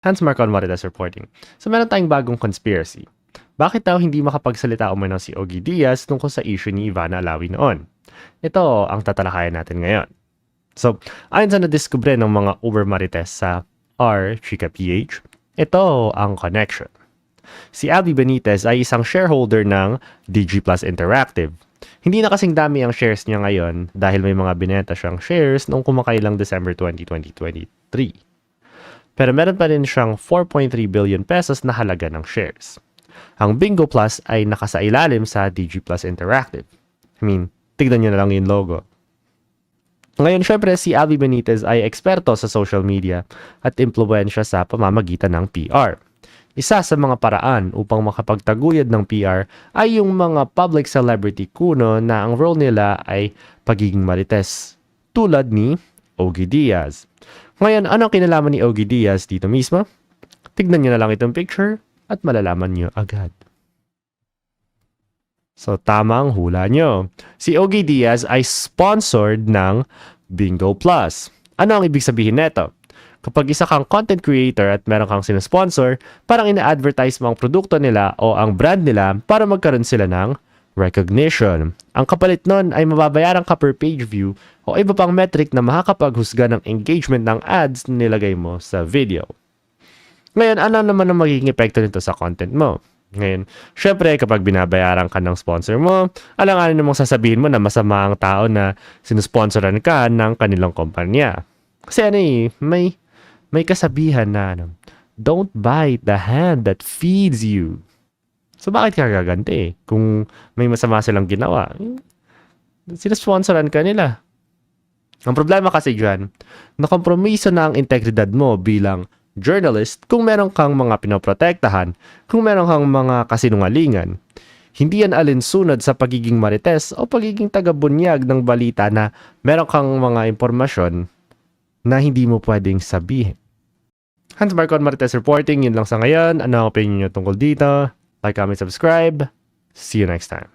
Hans Marcon Marites reporting. So meron tayong bagong conspiracy. Bakit daw hindi makapagsalita umano si Ogie Diaz tungkol sa issue ni Ivana Alawi noon? Ito ang tatalakayan natin ngayon. So, ayon sa nadiskubre ng mga Uber Marites sa R Chika PH, ito ang connection. Si Abby Benitez ay isang shareholder ng DG Plus Interactive. Hindi na kasing dami ang shares niya ngayon dahil may mga binenta siyang shares noong kumakailang December 2023. Pero meron pa rin siyang 4.3 billion pesos na halaga ng shares. Ang Bingo Plus ay nakasailalim sa DG Plus Interactive. I mean, tignan nyo na lang yung logo. Ngayon, syempre, si Abby Benitez ay eksperto sa social media at impluwensya sa pamamagitan ng PR. Isa sa mga paraan upang makapagtaguyod ng PR ay yung mga public celebrity kuno na ang role nila ay pagiging marites, tulad ni Ogie Diaz. Ngayon, ano ang kinalaman ni Ogie Diaz dito mismo? Tignan nyo na lang itong picture at malalaman nyo agad. So, tama ang hula nyo. Si Ogie Diaz ay sponsored ng Bingo Plus. Ano ang ibig sabihin nito? Kapag isa kang content creator at meron kang sinasponsor, parang ina-advertise mo ang produkto nila o ang brand nila para magkaroon sila ng recognition. Ang kapalit nun ay mababayaran ka per page view o iba pang metric na makakapaghusga ng engagement ng ads na nilagay mo sa video. Ngayon, ano naman ang magiging epekto nito sa content mo? Ngayon, syempre kapag binabayaran ka ng sponsor mo, alanganin namang sasabihin mo na masama ang tao na sinusponsoran ka ng kanilang kumpanya. Kasi may kasabihan na don't bite the hand that feeds you. So bakit ka gaganti? Kung may masama silang ginawa, sinusponsoran ka nila. Ang problema kasi dyan, nakompromiso na ang integridad mo bilang journalist kung meron kang mga pinoprotektahan, kung meron kang mga kasinungalingan. Hindi yan alinsunod sa pagiging marites o pagiging tagabunyag ng balita na meron kang mga impormasyon na hindi mo pwedeng sabihin. Hans Marcon Marites reporting, yun lang sa ngayon. Ano ang opinion nyo tungkol dito? Like, comment, subscribe. See you next time.